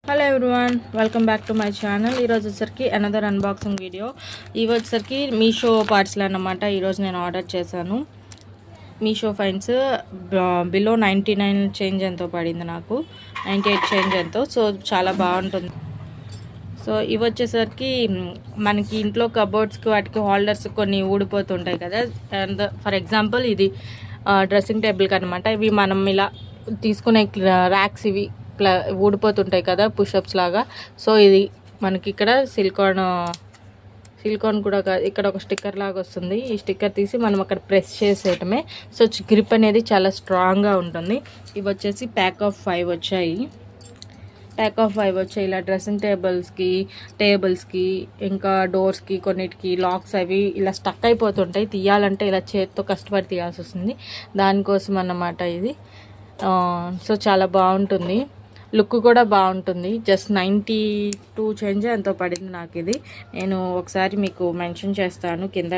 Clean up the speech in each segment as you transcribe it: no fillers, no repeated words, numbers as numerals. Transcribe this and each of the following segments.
Hello everyone, welcome back to my channel. ఈరోజు వచ్చరికి another unboxing video. ఇవి వచ్చరికి మీషో పార్సల్ అన్నమాట. ఈరోజు నేను ఆర్డర్ చేశాను. మీషో ఫైన్స్ బిలో 99 చేంజ్ ఎంతో పడింది, నాకు 98 చేంజ్ ఎంతో. సో చాలా బాగుంటుంది. సో ఇవి వచ్చేసరికి మనకి ఇంట్లో కబోర్డ్స్కి వాటికి హోల్డర్స్ కొన్ని ఊడిపోతుంటాయి కదా. అండ్ ఫర్ ఎగ్జాంపుల్ ఇది డ్రెస్సింగ్ టేబుల్కి అనమాట. ఇవి మనం ఇలా తీసుకునే ర్యాక్స్ ఇవి ఊడిపోతుంటాయి కదా, పుషప్స్ లాగా. సో ఇది మనకి ఇక్కడ సిలికాన్ కూడా కాదు, ఇక్కడ ఒక స్టిక్కర్ లాగా వస్తుంది. ఈ స్టిక్కర్ తీసి మనం అక్కడ ప్రెస్ చేసేయటమే. సో గ్రిప్ అనేది చాలా స్ట్రాంగ్గా ఉంటుంది. ఇవి వచ్చేసి ప్యాక్ ఆఫ్ 5 వచ్చాయి. ఇలా డ్రెస్సింగ్ టేబుల్స్కి ఇంకా డోర్స్కి కొన్నిటికి లాక్స్ అవి ఇలా స్టక్ అయిపోతుంటాయి. తీయాలంటే ఇలా చేతితో కష్టపడి తీయాల్సి వస్తుంది. దానికోసం అన్నమాట ఇది. సో చాలా బాగుంటుంది, లుక్ కూడా బాగుంటుంది. జస్ట్ 92 చేంజ్ ఎంతో పడింది నాకు ఇది. నేను ఒకసారి మీకు మెన్షన్ చేస్తాను కింద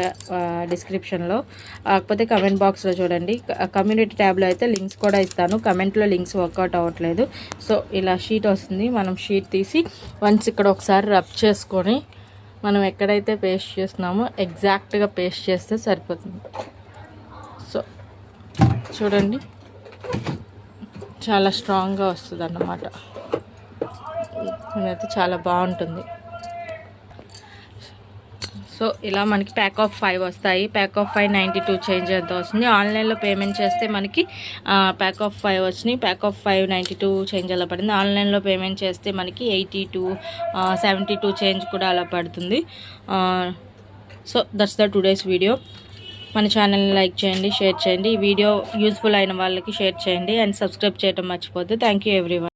డిస్క్రిప్షన్లో, కాకపోతే కమెంట్ బాక్స్లో చూడండి. కమ్యూనిటీ ట్యాబ్లో అయితే లింక్స్ కూడా ఇస్తాను. కమెంట్లో లింక్స్ వర్కౌట్ అవ్వట్లేదు. సో ఇలా షీట్ వస్తుంది. మనం షీట్ తీసి వన్స్ ఇక్కడ ఒకసారి రబ్ చేసుకొని మనం ఎక్కడైతే పేస్ట్ చేస్తున్నామో ఎగ్జాక్ట్గా పేస్ట్ చేస్తే సరిపోతుంది. సో చూడండి, చాలా స్ట్రాంగ్గా వస్తుంది అన్నమాట. ఇదైతే చాలా బాగుంటుంది. సో ఇలా మనకి ప్యాక్ ఆఫ్ 5 వస్తాయి. ప్యాక్ ఆఫ్ 5 92 చేంజ్ ఎంత వస్తుంది. ఆన్లైన్లో పేమెంట్ చేస్తే మనకి ప్యాక్ ఆఫ్ 5 వచ్చినాయి. ప్యాక్ ఆఫ్ 5 92 చేంజ్ అలా పడింది. ఆన్లైన్లో పేమెంట్ చేస్తే మనకి 82 72 చేంజ్ కూడా అలా పడుతుంది. So that's the today's video. మన ఛానల్ని లైక్ చేయండి, షేర్ చేయండి. ఈ వీడియో యూజ్ఫుల్ అయిన వాళ్ళకి షేర్ చేయండి అండ్ సబ్స్క్రైబ్ చేయడం మర్చిపోద్దు. Thank you everyone.